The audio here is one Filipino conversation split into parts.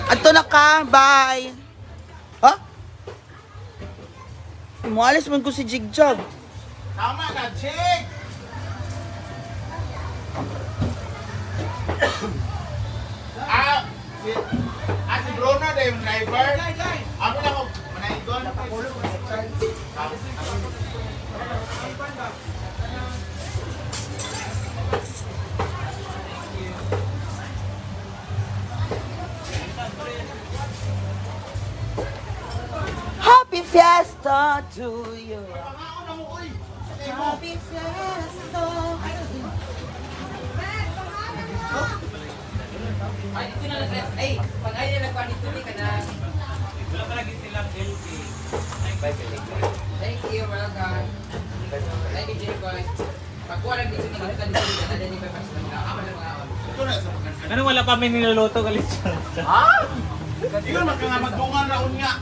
Ato na ka, bye. Ha? Umalis man ko si Jigjag. Tama na, Jig! Si Bruno na yung driver. Ako na ko, manaigon. Happy Fiesta to you. Happy Fiesta. Ay, ito na lang. Ay, pag ay na nagpa nito ka na. Wala pa lagi silang LP. Thank you, welcome. Thank you, Jerichoy. Pagkuha lang dito ka dito ka na ni Pepas na nakakama ng mga on. Ito na sa mga. Ano wala pa may niluluto ka lechon? Ikaw magkanga magdungan raon nga.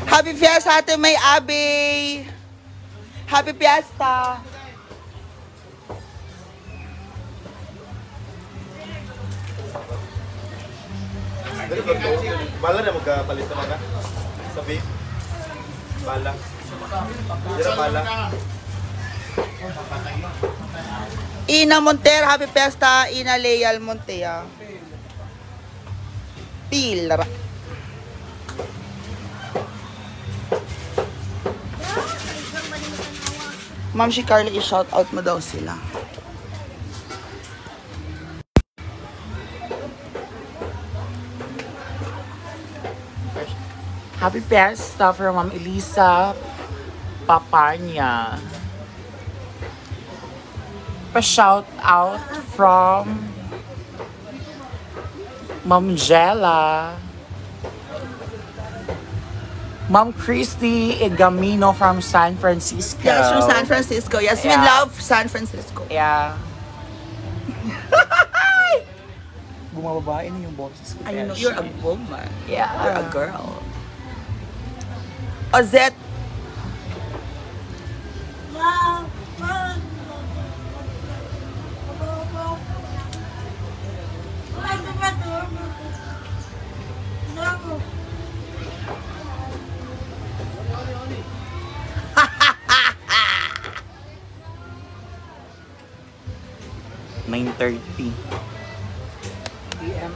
Happy Fiesta ate may Abi. Happy Fiesta. Bala na magkapalit naman ka? Sabi? Bala. Dira bala. Ina Montero, Happy Fiesta. Ina Leal Montea. Pilar. Ma'am, si Carla, i-shout out mo daw sila. Happy Fiesta from Ma'am Elisa Papanya. Pa-shout out from Ma'am Jella. Ma'am Christy Igamino from San Francisco. Yes, from San Francisco. Yes, we Yeah. love San Francisco. Yeah. Bumababae na yung boses ko. I know you're a woman. Yeah. You're a girl. Ozette.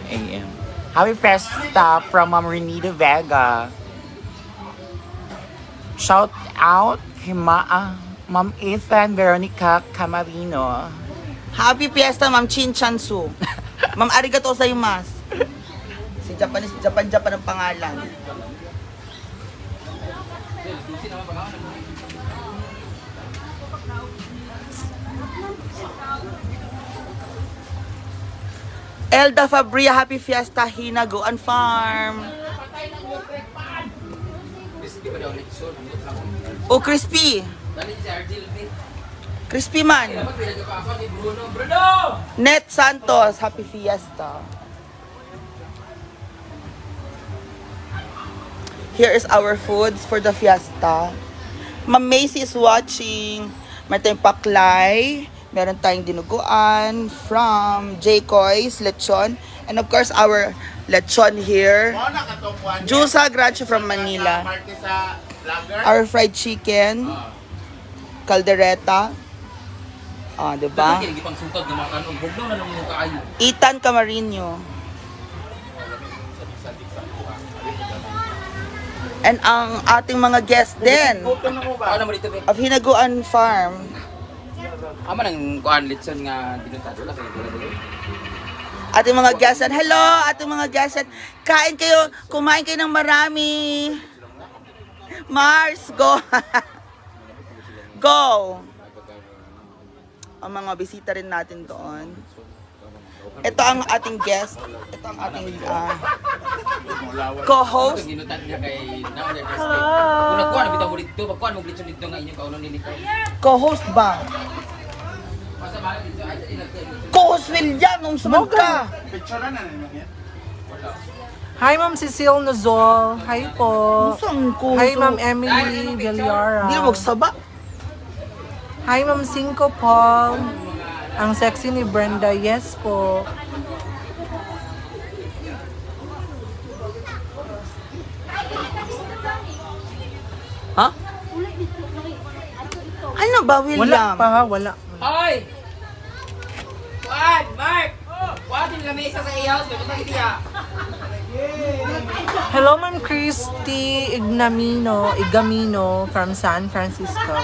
AM. Happy Fiesta from Ma'am Renita Vega. Shout out kay Ma'am Ethan Veronica Camarino. Happy Fiesta, Ma'am Chin Chansu. Ma'am, arigato gozaimasu. Si Japan ang pangalan. Elda Fabria, Happy Fiesta, Hinaguan Farm. Oh, crispy. Crispy man. Net Santos, Happy Fiesta. Here is our foods for the fiesta. Ma'am Macy is watching. Meron tayong paklay. Meron tayong dinuguan from Jaycoy's Lechon. And of course, our lechon here. Jusa Gracio from Manila. Our fried chicken. Caldereta. Ah, diba? Ethan Camarino. And ang ating mga guests din of Hinaguan Farm. Ama nang kuan litson nga binutado la kay Ating mga guests. Hello, ating mga guests. Kain kayo, kumain kayo ng marami. Mars, go. Go. Ang mga bisita rin natin doon. Ito ang ating guest. Ito ang ating co-host. Hello. Kung nakuha na bitaw mo dito, pagkuha mo litson dito nga inyong kaunon nini ko. Co-host ba? Co-host William, nung sumag ka. Hi, Ma'am Cecile Nozol. Hi po. Saan co-host? Hi, Ma'am Emily Villara. Hindi mo magsaba. Hi, Ma'am Cinco Paul. Ang sexy ni Brenda. Yes po. Ha? Ano ba, William? Wala pa ha, wala. Hoy! Juan! Mark! Juan, yung lamesa sa i-house. Bakit ang hindi Hello, Ma'am Christy Igamino from San Francisco.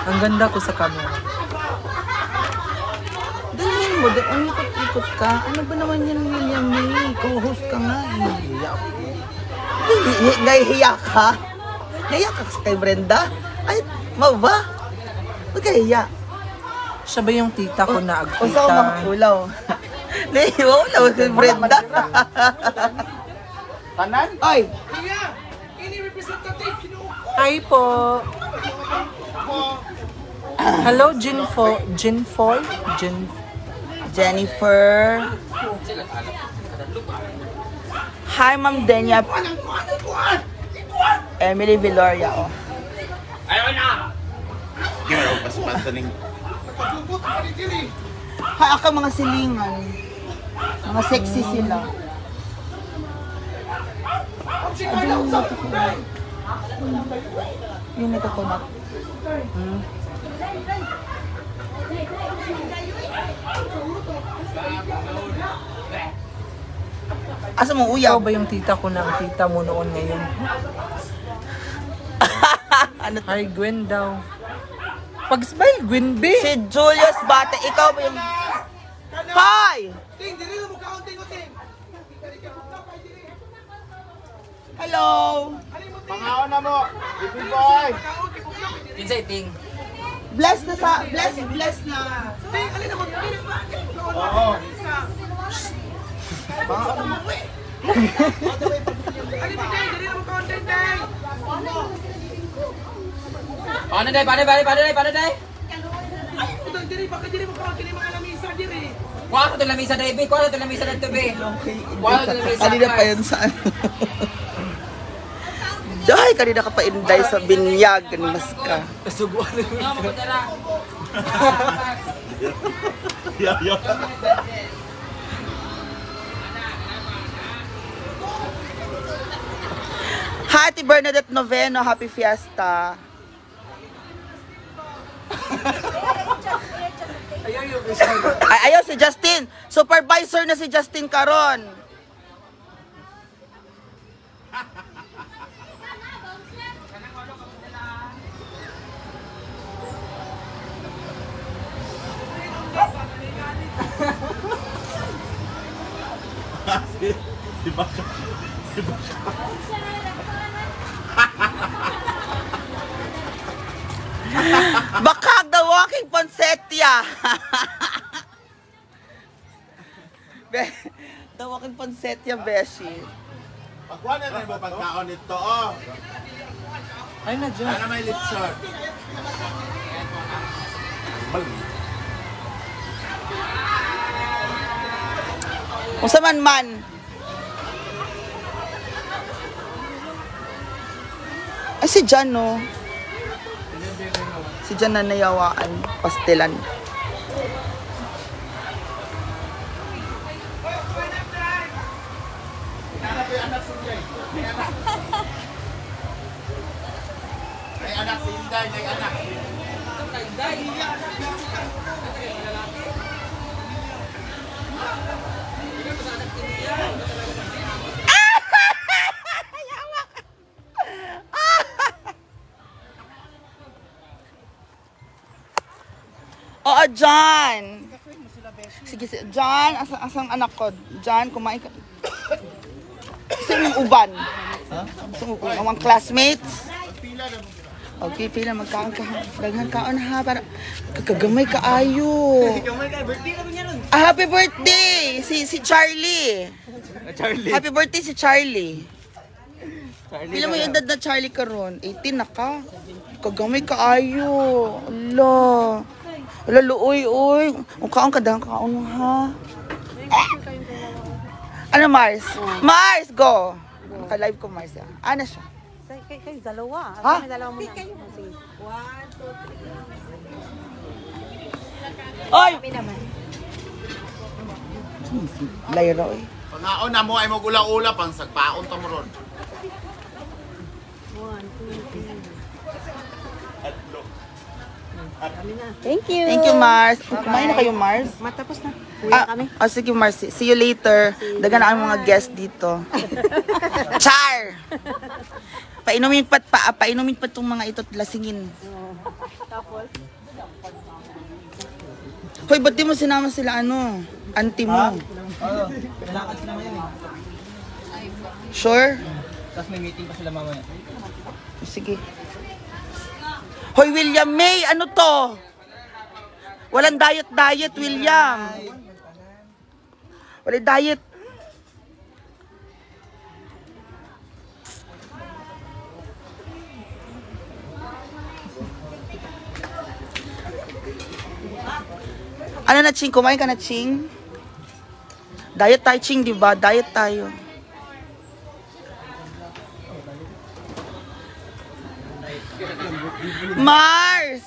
Ang ganda ko sa camera. Dalhin mo, ikot-ikot ka. Ano ba naman yan, William? Co-host ka nga Nahihiya ka? Nahiya ka kay Brenda? Ay, mau ba? Huwag ka hiya. Siya ba yung tita ko na O sa mga agtita? ulaw. Nahihiya ulaw kay Brenda. Tanan? Ay! Hi po. Hello, Jennifer. Hi, Ma'am Denya. Emily Villoria. Oh. Ayaw na! Ginawa ko pas taning. Hi, ako mga silingan. Mga sexy sila. Yun ito ko na. Asa mo Ikaw uyaw? ba yung tita ko na tita mo noon ngayon? Ano? Hi, Gwen daw. Pag-smile, Gwen B. Si Julius Bate, ikaw ba yung... Hi! Hello! Pangaon na mo. Baby boy. Kinsay ting. Bless na sa... Bless na. Oo. Paano day? Paano day? Kuha ko itong lamisa day, be. Kuha ko itong lamisa dito, be. Kuha ko itong lamisa. Kanina pa yun sa ano. Dahay, kanina ka pa inday sa binyag. Mas ka. Nga, magkutara. Happy Bernadette Noveno, happy fiesta. Ay, ayaw si Justin. Supervisor na si Justin karon. Bakag the walking Ponsettia. The walking Ponsettia, Beshi. Pagkuha na rin mo pagkaon nito, oh. Ay, na dyan. Ano may lipson? Kung sa man. Ay, si Jan, no? Si Jan na nayawaan. Pastelan. May anak si Inday, may anak. Oo, John. Sige, John, asang anak ko. John, kumain ka. Gusto yung uban. Gusto mo mga classmates. Okay, pila magkaon ka. Daghan kaon ha para kagamay ka ayo. Happy birthday si Charlie. Happy birthday si Charlie. Pila mo yung edad na Charlie karon? 18 na ka. Kagamay ka ayo. Allah. Wala luoy, uy. Kaon ka dahang kaon mo, ha? Ano, Mars? Mars, go! Naka-live ko, Mars. Ano siya? Kayo dalawa. Ha? Dalawa mo na. Sige. 1, 2, 3. Oy! Kami naman. Lyra, eh. Pangaon na mo ay mag-ula-ula pang sagpaon to mo ron. Thank you. Thank you, Mars. Kumain na kayo, Mars? Matapos na. Uwi kami. Sige, Mars. See you later. Dagan na ang mga guest dito. Char! Painumin pa itong mga ito lasingin. Tapos? Hoy, ba't di mo sinama sila auntie mo? Nalakad sila ngayon eh. Sure? Tapos may meeting pa sila mamaya. Sige. Hoy, William May, ano to? Walang diet, William. Walang diet. Ano na, Ching? Kumain ka na, Ching? Diet tayo, Ching, di ba? Diet tayo. Mars!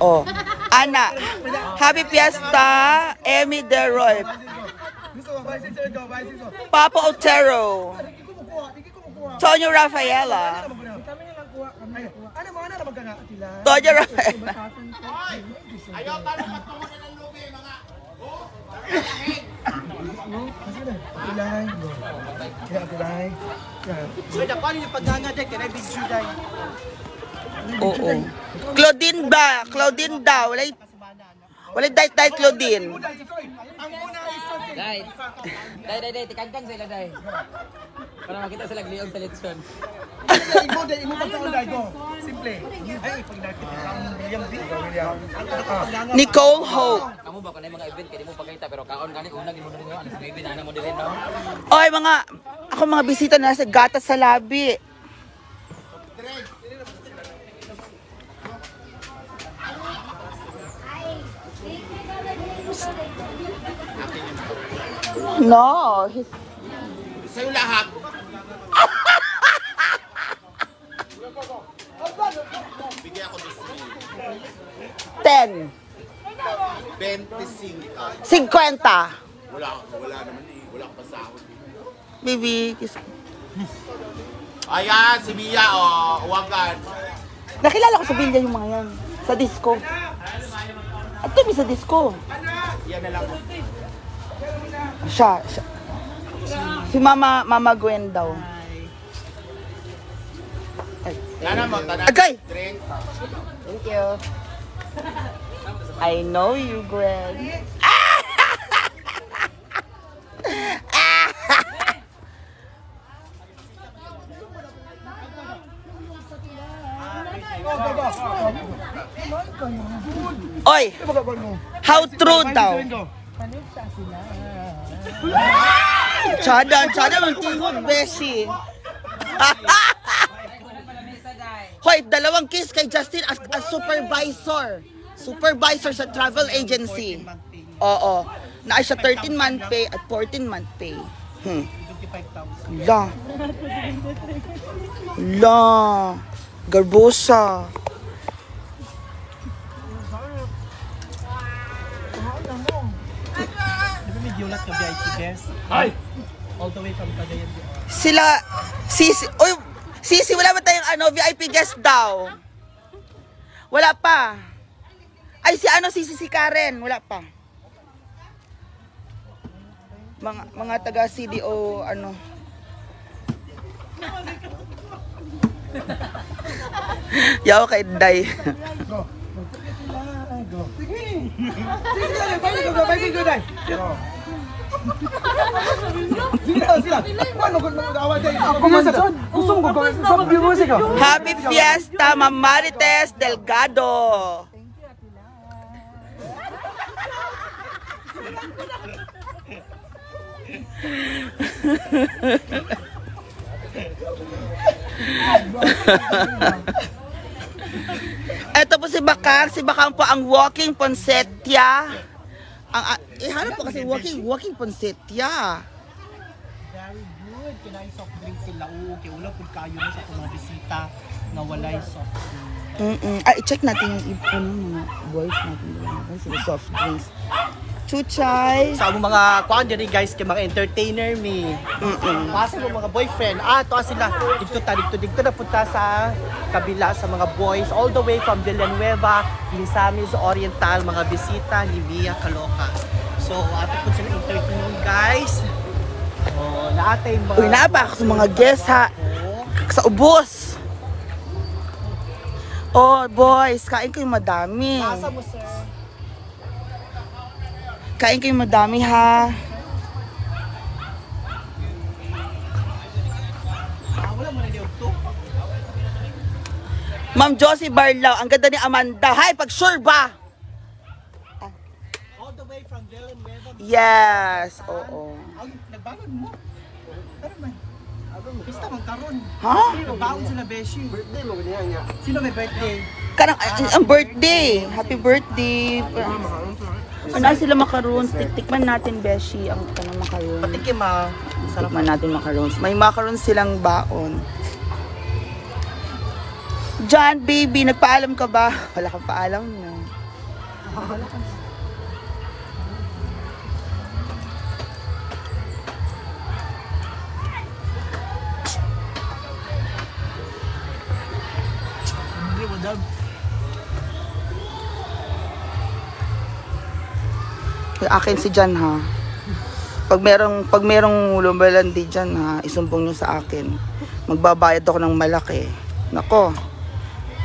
Oh, Ana, happy fiesta, Emmy Deroy, Papa Otero, Tonyo Rafaela, Tonyo Rafaela. Ayaw ka na patungo na ng lubi, mga. Oo. Claudine ba? Walay diet, Claudine. Day, tikagkang sila, day. Para makita sila gliyong sa lechon. Nicole Hope. Kamu ba kanay mga event kaya di mo pakita pero kaon gani unang imo din yo, ano sa baby na mo din no. Oy, mga bisita na sa gatas sa labi. No, Sa'yo lahat. Bigyan ako ng 10, 25. 50. Wala naman eh. Wala pa sahod. Baby, Ayan, si Mia, uwagan. nakilala ko sa Villa yung mga yan. Sa disco. At kami sa disco. Yan na lang. Siya. Si Mama Gwen daw. Nana mo, tanan. Agay! Drink. Thank you. I know you, Gwen. Oy! How true daw? Chada, magtingog, Beshi. Hoy, 2 kiss kay Justin as supervisor. Supervisor sa travel agency. Oo. Na siya 13-month pay at 14-month pay. La. Garbosa. All the way from Cagayan. Sila, Sisi, wala ba tayong VIP guest daw? Wala pa. Ay, si Karen, wala pa. Mga taga CDO, Yaw kay Day. Happy Fiesta, Ma'am Marites Delgado. Ito po si Bakang po ang walking ponsetya. Hanap po kasi walking ponsetya. good. Kinain soft drinks sila. Oo, okay. Ulang kung kayo na sa mga bisita na walay soft drinks. Ay, check natin yung mga boys natin. Sila soft drinks. Chuchay. Sa among mga kuan diri guys kay mga entertainer mi. Pasa mo mga boyfriend. To sila dito na punta sa kabila sa mga boys all the way from Villanueva, Misamis Oriental, mga bisita ni Mia Caloca. So ato po sila entertain guys. Naatay mga Uy, naapa ako sa mga guests ha. Sa ubos. Oh, boys, kain kayo madami. Nasa mo sir. Kain kayo madami ha. Wala mo na dito. Ma'am Josie Barlao, ang ganda ni Amanda. Hi, pag sure ba? All the way from Villanueva. Yes, oo. Nagbalon mo. Pero man. Pista man karon. Ha? Nagbaon sila beshi. Birthday mo ganyan niya. Sino may birthday? Kanang ang birthday. Happy birthday. Ano sila macaroons? Tikman natin, Beshi, ang kanang macaroons. Patikim ma. Sarap man natin macaroons. May macaroons silang baon. John, baby, nagpaalam ka ba? Wala kang paalam na. Hindi mo dab. Akin si Jan ha. Pag merong lumbalandi dyan ha, isumbong nyo sa akin. Magbabayad ako ng malaki. Nako.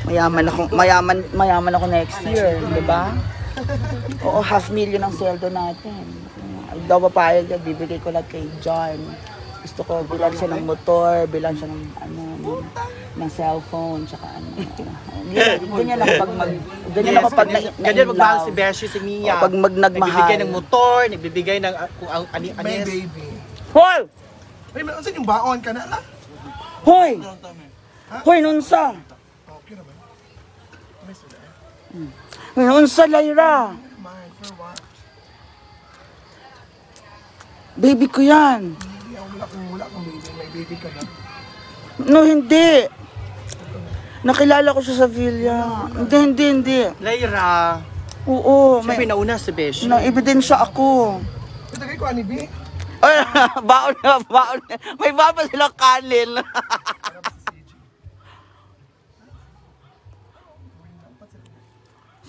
Mayaman ako next year, di ba? Oo, 500,000 ang sweldo natin. Daw papayag yan, bibigay ko lahat kay John. Gusto ko bilan siya ng motor, bilan siya ng ng cellphone, tsaka ganyan lang pag ganyan magmahal si Beshi, si Mia. pag nagmahal. Nagbibigay ng motor, nagbibigay ng kung anis. May baby. Hoy! Ay, saan yung baon ka na lang? Hoy! Hoy, nunsa! Okay naman. May sila eh. Hoy, nunsa, Lyra! Mine, for what? Baby ko yan. Hindi ako wala kang baby. May baby ka na. No, hindi. Nakilala ko siya sa Villa. Hindi. Lyra. Oo. Siyempre nauna si Beshi. Na-ebidensya ako. Ito kayo ko, ani B? Ay, baon na. May baba silang kanin.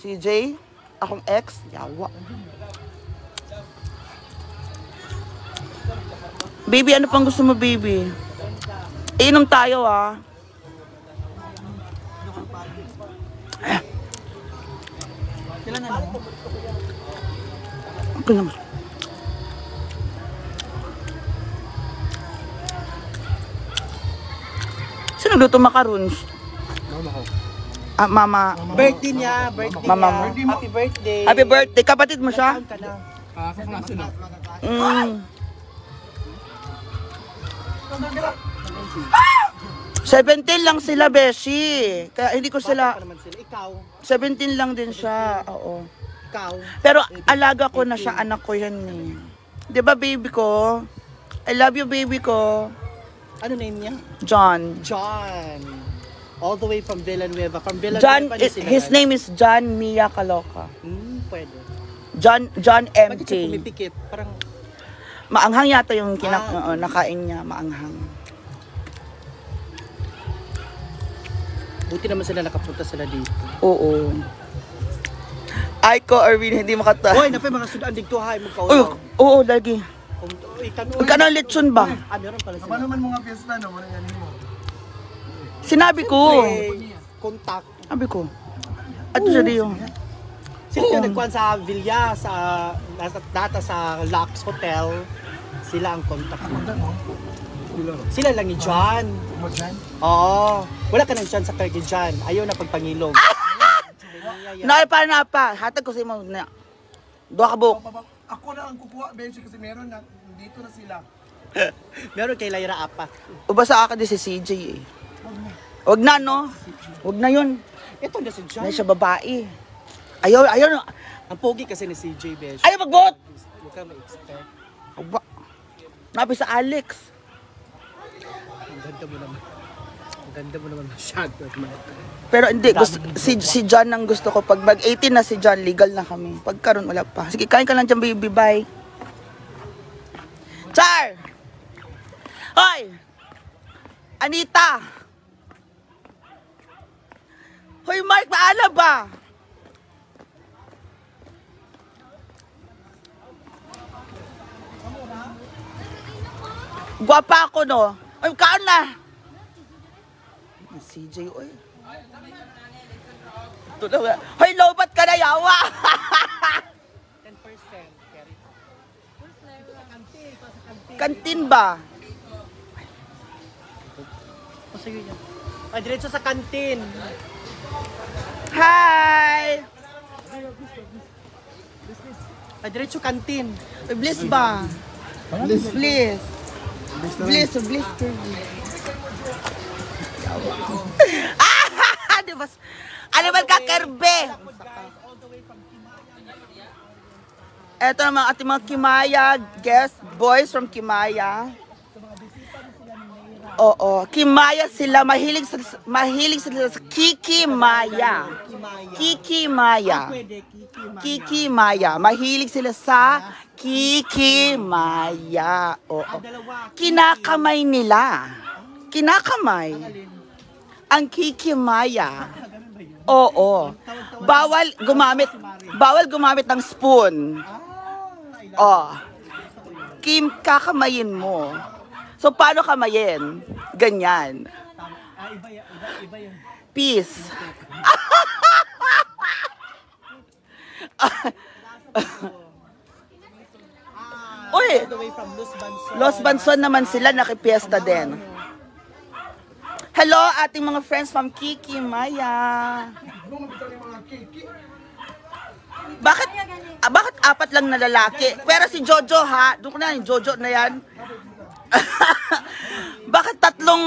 CJ, akong ex, yawa. Baby, ano pang gusto mo, baby? Inom tayo, ah. Okay naman. Sino nagluto macaroons? Mama. Birthday niya, birthday Mama niya. mo. Happy birthday. Happy birthday. Kapatid mo siya? Saan ka na? 17 lang sila, Beshi. Kaya hindi ko sila... Naman sila. Ikaw. 17 lang din siya. Oo. Ikaw. Pero alaga ko na siya. Anak ko yan eh. 'Di ba, baby ko? I love you, baby ko. Ano name niya? John. John. All the way from Villanueva. From Villanueva John, niya sila his guys. name is John Mia Caloca. Pwede. John Bakit siya MK. pumipikit? Parang, Maanghang yata yung nakain niya. Maanghang. buti naman sila nakapunta sila dito. Oo. Aiko, Arvin, hindi makata. Hoy, napay mga sudan dito ha. Oo, lagi. Magkano lechon ba? Meron pala sila. Paano man mga piyesta na, wala yan mo. Sinabi ko. Contact. Sabi ko. Ato siya diyo. Sila yung nagkuhan sa Villa, sa data sa Lux Hotel. Sila ang contact mo. Sila lang ni John. Mo dyan? Oo. Wala ka ng chance sa kay John. Ayaw na pagpangilog. Napa. Hatag ko sa imo na. Duha ka buhok. Ako na ang kukuha, Benji, kasi meron na, dito na sila. Meron kay Lyra apat. Uba sa akin din si CJ eh. Wag na, no? Wag na yun. Ito na si John. Dahil siya babae. Ayaw. Ang pogi kasi ni CJ Besh. Ayaw mag-vote! Huwag ka ma-expect. Aba. Nabi sa Alex. Ang ganda mo naman. Ang ganda mo naman masyado. Pero hindi, si John ang gusto ko. Pag mag-18 na si John, legal na kami. Pagkaroon, wala pa. Sige, kain ka lang dyan, baby. Bye. Char! Hoy! Anita! Hoy, Mark, maala ba? Guwapa ako, no? Ay, kaan na! CJ, oy. Ito na. Hoy, lobat ka na, yawa! 10%. Kantin ba? O, sige yan. Ay, diretso sa kantin. Hi! Ay, diretso kantin. Ay, bliss ba? Bliss. Bliss. Bliss. Bliss. Ah! Di ba? Ano ba ka, Kerbe? Ito naman ating mga Kimaya guest boys from Kimaya. Oo, Kimaya sila, mahilig sila sa Kiki Maya. Kiki Maya. Kiki Maya. Mahilig sila sa Kiki Maya. Oo. Kinakamay nila. Kinakamay. Ang Kiki Maya. Oo. Bawal gumamit ng spoon. Oh. Kakamayin mo. So, paano kamayin? Ganyan. Peace. Uy! Los Banson naman sila, nakipiesta din. Hello, ating mga friends from Kiki Maya. Bakit apat lang na lalaki? Pero si Jojo ha, doon ko na yung Jojo na yan. Bakit tatlong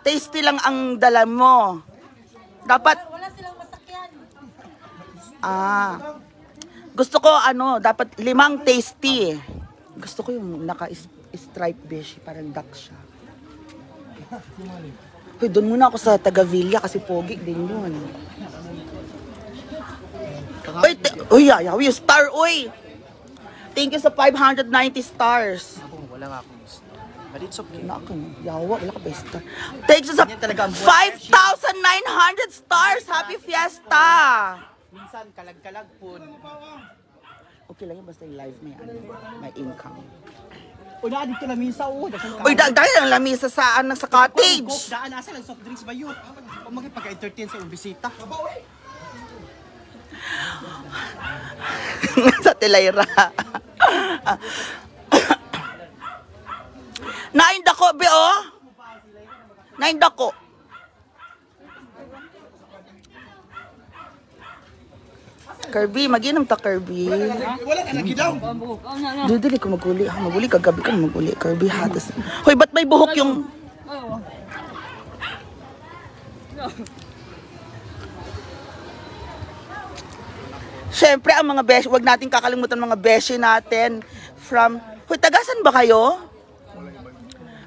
tasty lang ang dala mo? Dapat wala silang masakyan. Gusto ko dapat 5 tasty. Gusto ko yung naka-stripe beshi, parang duck siya. Hoy, doon muna ako sa Tagavilla kasi pogi din yun. Uy, yawi, star, uy! Thank you sa 590 stars. Wala nga akong gusto. But it's okay. Yawa, wala ka ba star? Thank you sa 5,900 stars. Happy Fiesta! Minsan, kalag-kalag po. Okay lang yun, basta yung live may income. O, daan dito lamisa, Uy, dahil ang lamisa sa cottage. Daan, asa lang soft drinks ba yun? O magpag-entertain sa iyong bisita. Sa Tilayra. Naindako, be, oh. Naindako. Kirby, mag-inom ta, Kirby. Wala ka lagi daw. Duduli ko maguli. Maguli, kagabi ka maguli. Kirby, hatas. Hoy, ba't may buhok yung... Siyempre, ang mga beshi, wag natin kakalimutan mga beshi natin from... Hoy, tagasan ba kayo?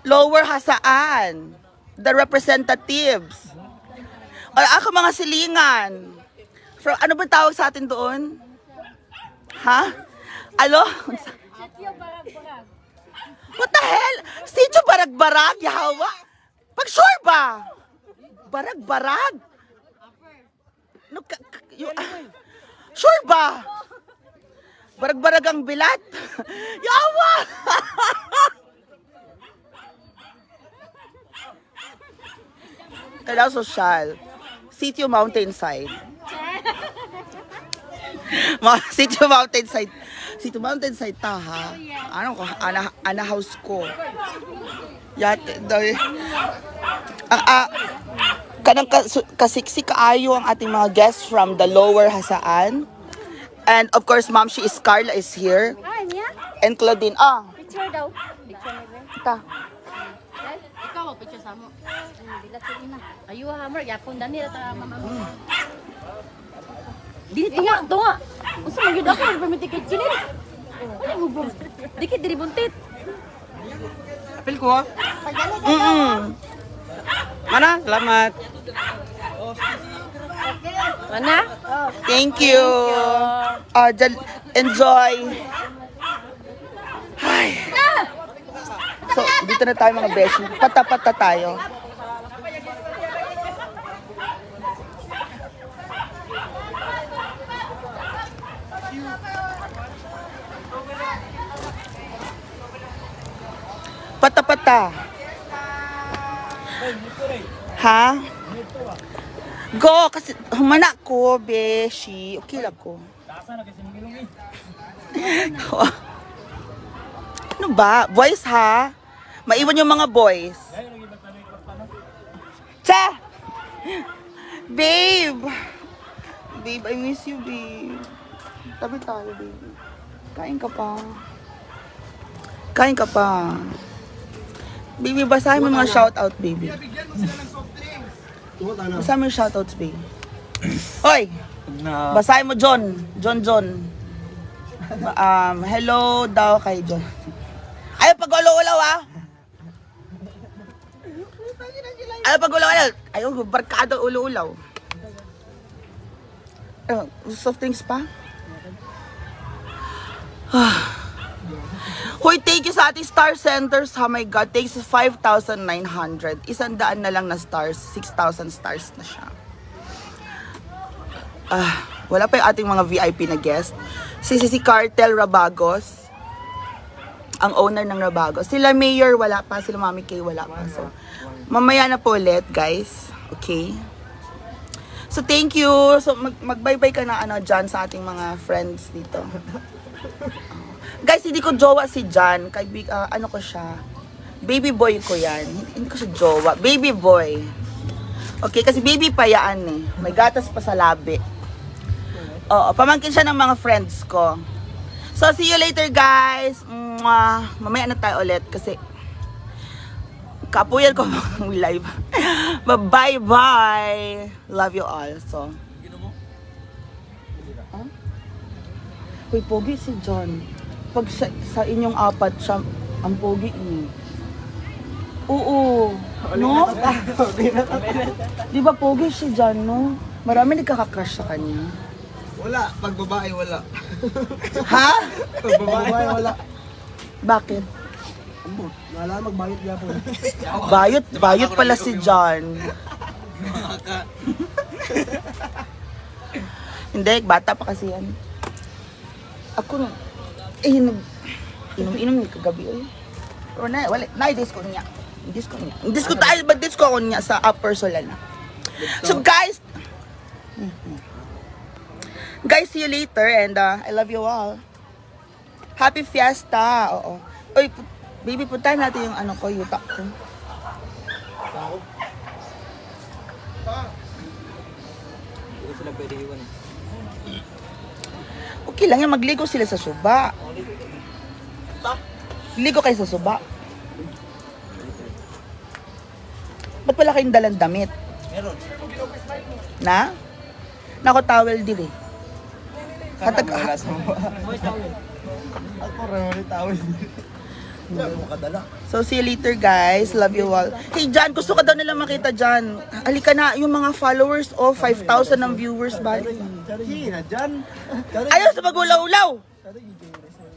Lower Hasaan. The representatives. O, ako mga silingan. From, ano ba tawag sa atin doon? Ha? Ano? What the hell? Sitio Barag-Barag, yawa? Pag-sure ba? Barag-Barag? No, sure ba? Barag-barag ang bilat? Yawa! Kailangan sosyal. Sitio Mountainside. Sitio Mountainside. Sitio Mountainside ta ha. Ano ko? Ana house ko. Yate. Kanang kasiksi kaayo ang ating mga guests from the Lower Hasaan. And of course, Ma'am, Carla is here. Ay, niya? And Claudine. Picture daw. Picture na ba? Ita. Ikaw, picture sa mo. Dilat sa ina. Ayo ha, Mark. Yapon dani ta mama mo. Dito nga, ito nga. Usa magyud ako, permitikid chilin. Ay, hubog. Dikit diri buntit. Apil ko ha? Mana, salamat. Mana? Thank you. Enjoy. Ay. So, dito na tayo mga beshi. Pata-pata tayo. Pata-pata. Ha? Go, kasi humana ko, beshi. Okay lang ko. Ano ba? Boys ha? Maiwan yung mga boys. Cha! Babe! Babe, I miss you, babe. Tabi tayo, babe. Kain ka pa. Kain ka pa. Baby, basahin mo mga shoutout, baby. Basahin mo yung shoutouts, baby. Hoy! Basahin mo, John. John. Hello daw kay John. Ayaw pag-ulaw-ulaw, ha? Ayaw pag-ulaw-ulaw. Ayaw, barkado ulaw-ulaw. Soft drinks pa? Hoy, thank you sa ating star centers. Oh my God, takes 5,900. 100 na lang na stars. 6,000 stars na siya. Wala pa yung ating mga VIP na guest. Si Cartel Rabagos, ang owner ng Rabagos. Sila Mayor, wala pa. Sila Mami Kay, wala pa. So, mamaya na po ulit, guys. Okay? So, thank you. So, mag-bye-bye ka na dyan sa ating mga friends dito. Guys, hindi ko jowa si Jan. Ano ko siya? Baby boy ko yan. Hindi ko siya jowa. Baby boy. Okay, kasi baby pa yan eh. May gatas pa sa labi. Oo, pamangkin siya ng mga friends ko. So, see you later, guys. Mamaya na tayo ulit kasi kapuyan ko live. Bye-bye. Love you all. So, Uy, pogi si John. Pag sa inyong apat siya, ang pogi niyo. Oo. No? Di ba pogi si John, no? Marami nagkaka-crush sa kanya. Wala. Pag babae, wala. Ha? Pag babae, wala. Bakit? Wala magbayot niya po. Bayot pala si John. Hindi, bata pa kasi yan. Ako inom kagabi oy. Pero na disco niya. Disco tayo ba disco ako niya sa Upper Solana. So guys, see you later and I love you all. Happy Fiesta. Oo. Oy, baby, puntahan natin yung ano ko, yutak ko. Hindi sila pwede iwan. Okay lang yan, magligo sila sa suba. Ligo kayo sa suba. Ba't pala kayong dalang damit? Meron. Na? Nako, towel din eh. Ako rin tawid. So, see you later, guys. Love you all. Hey, Jan, gusto ka daw nila makita, Jan. Halika na, yung mga followers, 5,000 ng viewers ba? Ayaw sa mag-ulaw-ulaw.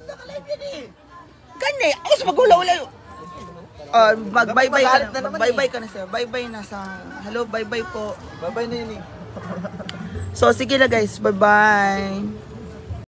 Nakalive yan eh. Gani, ayaw sa mag-ulaw-ulaw. Mag-bye-bye ka na. Bye-bye ka na siya. Bye-bye na sa... Hello, bye-bye po. Bye-bye na yun eh. So, sige na, guys. Bye-bye.